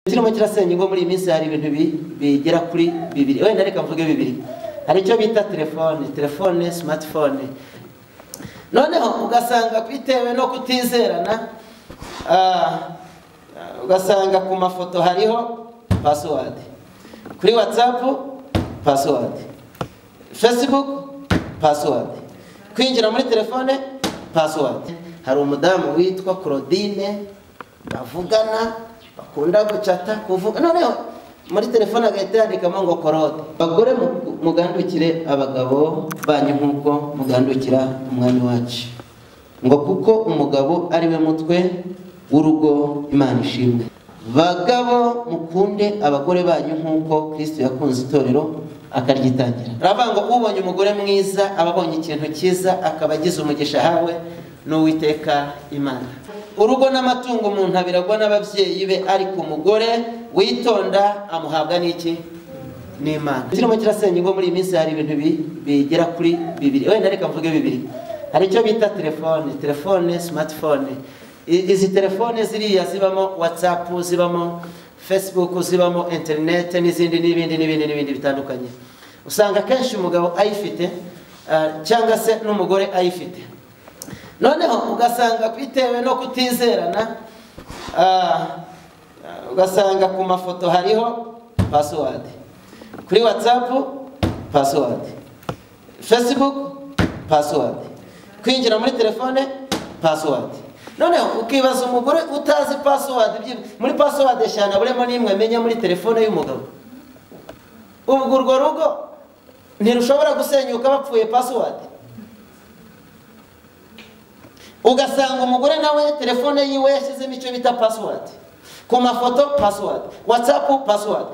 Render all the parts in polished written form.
Kirimo kirasenya ngo muri iminsi hari ibintu bigera kuri bibiri, wenda reka mvuge bibiri. Hari icyo bita telefone, smartphone. Noneho ugasanga bitewe no kutizerana, ugasanga ku mafoto hariho password, kuri WhatsApp password, Facebook password, kwinjira muri telefone password. Hari umudamu witwa Claudine bavugana, bakunda gucata kuvuga, noneho muri telefone agahita yandikamo ngo korode. Bagore mugandukire abagabo banyu nkuko mugandukira umwami wacu, ngo kuko umugabo ari we mutwe w'urugo, Imana ishimwe. Bagabo mukunde abagore banyu nkuko Kristo yakunze itorero akaryitangira. Aravuga ngo ubonye umugore mwiza ababonye ikintu cyiza, akaba agize umugisha hawe n'Uwiteka Imana. Urugo n'amatungo umuntu abiragwa n'ababyeyi be, ariko umugore witonda amuhabwa n'iki? N'Imana. Kirimo kirasenya ngo muri iminsi hari ibintu bigera kuri bibiri, wenda reka mvuge bibiri. Hari icyo bita telefone, smartphone. Izi telefone ziriya zibamo WhatsApp, zibamo Facebook, zibamo internet n'ibindi bitandukanye. Usanga kenshi umugabo ayifite cyangwa se n'umugore ayifite. Noneho ugasanga bitewe no kutizerana, ugasanga ku mafoto hariho password, kuri WhatsApp password, Facebook password, kwinjira muri telefone password. Noneho ukibaza umugore utazi password, muri password eshana buremo n'imwe menya muri telefone y'umugabo. Ubwo urwo rugo ntirushobora gusenyuka bapfuye password. Ugasanga umugore nawe telefone yiwe yashizemo icyo bita password, ku mafoto password, WhatsApp password,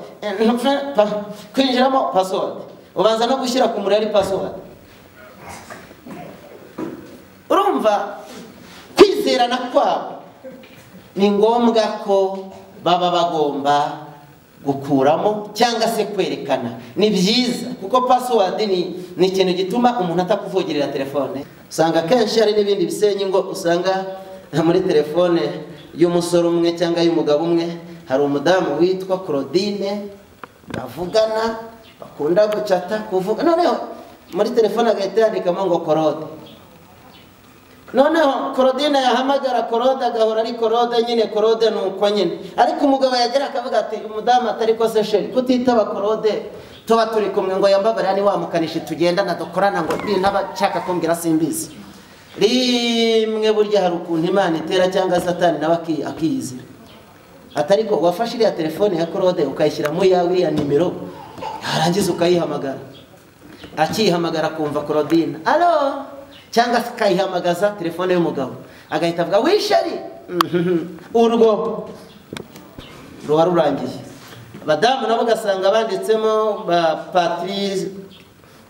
kwinjiramo password, ubanza no gushyira ku murari password. Urumva kwizerana kwabo ni ngombwa ko baba bagomba gukuramo cyangwa se kwerekana. Ni byiza kuko password ni ikintu gituma umuntu atakuvugirira telefone. Usanga kenshi hari n'ibindi bisenyi ngo usanga muri telefone y'umusore umwe cyangwa y'umugabo umwe hari umudamu witwa Claudine bavugana, bakunda gucata kuvuga, noneho muri telefone agahita yandikamo ngo korode. Noneho Claudine yahamagara korode agahora ari korode nyine, korode nuko nyine, ariko umugabo yagera akavuga ati umudamu atari ko se sheri kutitaba korode, tuba turi kumwe ngo yambabara ni wa mukanishi tugendana dukorana ngo n'abashaka kumbwira simbizi. Rimwe burya hari ukuntu Imana itera cyangwa Satani nawe akiyizira. Atari ko wafashe iriya telefone ya korode ukayishyira mu yawe ya nimero, yarangiza ukayihamagara, akihamagara kumva Claudine allo, cyangwa akayihamagaza telefone y'umugabo agahita avuga wishari, urwo ruba rurangiye. Abadamu nabo ugasanga banditsemo ba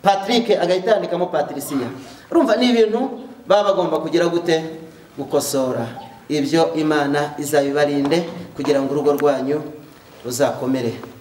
Patrick agahita yandikamo Patricia. Urumva ni ibintu baba bagomba kugira gute? Gukosora. Ibyo Imana izabibarinde kugira ngo urugo rwanyu ruzakomere.